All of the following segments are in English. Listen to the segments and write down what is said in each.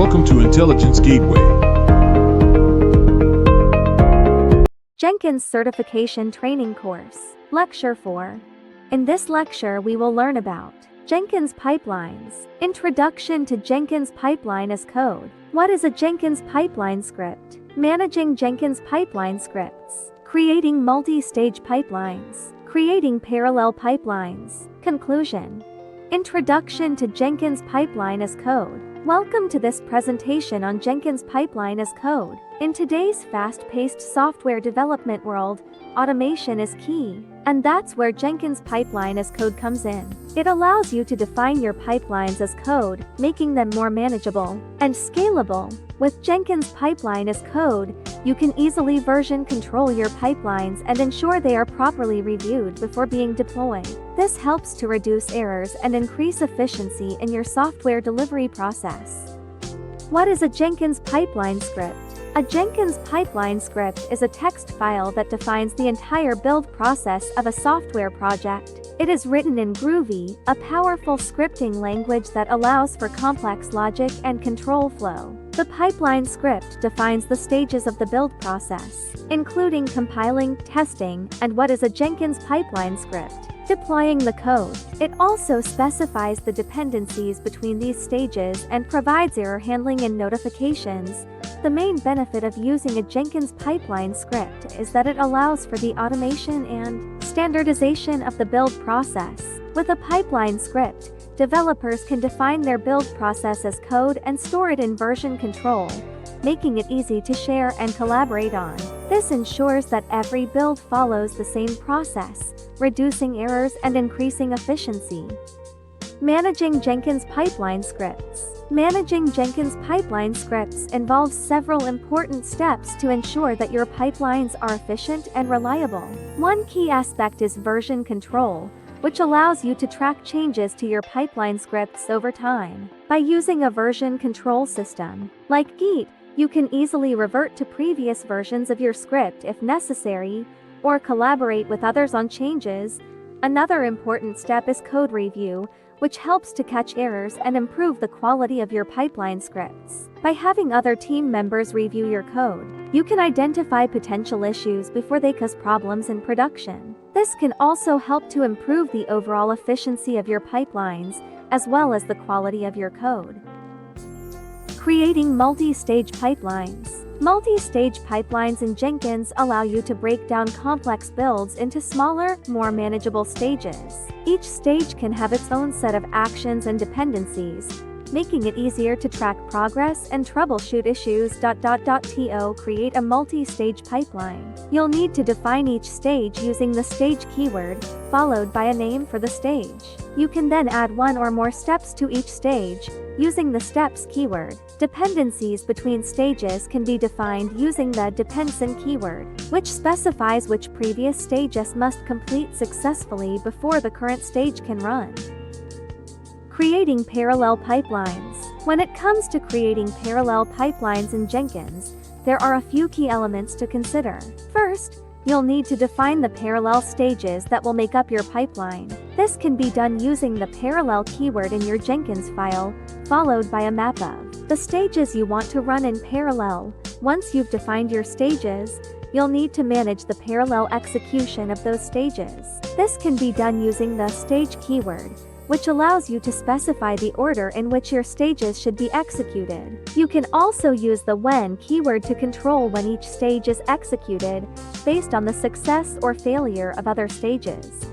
Welcome to Intelligence Gateway. Jenkins Certification Training Course. Lecture 4. In this lecture we will learn about Jenkins pipelines. Introduction to Jenkins pipeline as code. What is a Jenkins pipeline script? Managing Jenkins pipeline scripts. Creating multi-stage pipelines. Creating parallel pipelines. Conclusion. Introduction to Jenkins pipeline as code. Welcome to this presentation on Jenkins pipeline as code. In today's fast-paced software development world, automation is key, and that's where Jenkins pipeline as code comes in. It allows you to define your pipelines as code, making them more manageable and scalable. With Jenkins pipeline as code, you can easily version control your pipelines and ensure they are properly reviewed before being deployed. This helps to reduce errors and increase efficiency in your software delivery process. What is a Jenkins pipeline script? A Jenkins pipeline script is a text file that defines the entire build process of a software project. It is written in Groovy, a powerful scripting language that allows for complex logic and control flow. The pipeline script defines the stages of the build process, including compiling, testing, and what is a Jenkins pipeline script. Deploying the code. It also specifies the dependencies between these stages and provides error handling and notifications. The main benefit of using a Jenkins pipeline script is that it allows for the automation and standardization of the build process. With a pipeline script, developers can define their build process as code and store it in version control, making it easy to share and collaborate on. This ensures that every build follows the same process, reducing errors and increasing efficiency. Managing Jenkins pipeline scripts. Managing Jenkins pipeline scripts involves several important steps to ensure that your pipelines are efficient and reliable. One key aspect is version control, which allows you to track changes to your pipeline scripts over time. By using a version control system, like Git, you can easily revert to previous versions of your script if necessary, or collaborate with others on changes. Another important step is code review, which helps to catch errors and improve the quality of your pipeline scripts. By having other team members review your code, you can identify potential issues before they cause problems in production. This can also help to improve the overall efficiency of your pipelines, as well as the quality of your code. Creating multi-stage pipelines. Multi-stage pipelines in Jenkins allow you to break down complex builds into smaller, more manageable stages. Each stage can have its own set of actions and dependencies, making it easier to track progress and troubleshoot issues. To create a multi-stage pipeline, you'll need to define each stage using the stage keyword, followed by a name for the stage. You can then add one or more steps to each stage, using the steps keyword. Dependencies between stages can be defined using the dependsen keyword, which specifies which previous stages must complete successfully before the current stage can run. Creating parallel pipelines. When it comes to creating parallel pipelines in Jenkins, there are a few key elements to consider. First, you'll need to define the parallel stages that will make up your pipeline. This can be done using the parallel keyword in your Jenkins file, followed by a map of the stages you want to run in parallel. Once you've defined your stages, you'll need to manage the parallel execution of those stages. This can be done using the stage keyword, which allows you to specify the order in which your stages should be executed. You can also use the when keyword to control when each stage is executed, based on the success or failure of other stages.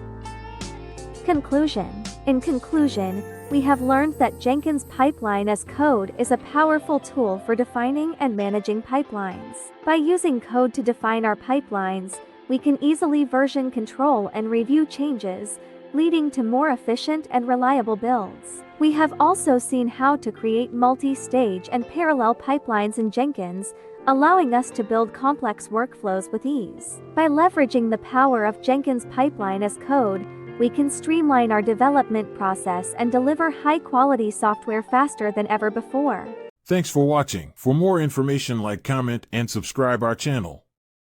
Conclusion. In conclusion, we have learned that Jenkins pipeline as code is a powerful tool for defining and managing pipelines. By using code to define our pipelines, we can easily version control and review changes, leading to more efficient and reliable builds. We have also seen how to create multi-stage and parallel pipelines in Jenkins, allowing us to build complex workflows with ease. By leveraging the power of Jenkins pipeline as code, we can streamline our development process and deliver high-quality software faster than ever before. Thanks for watching. For more information, like, comment, and subscribe our channel.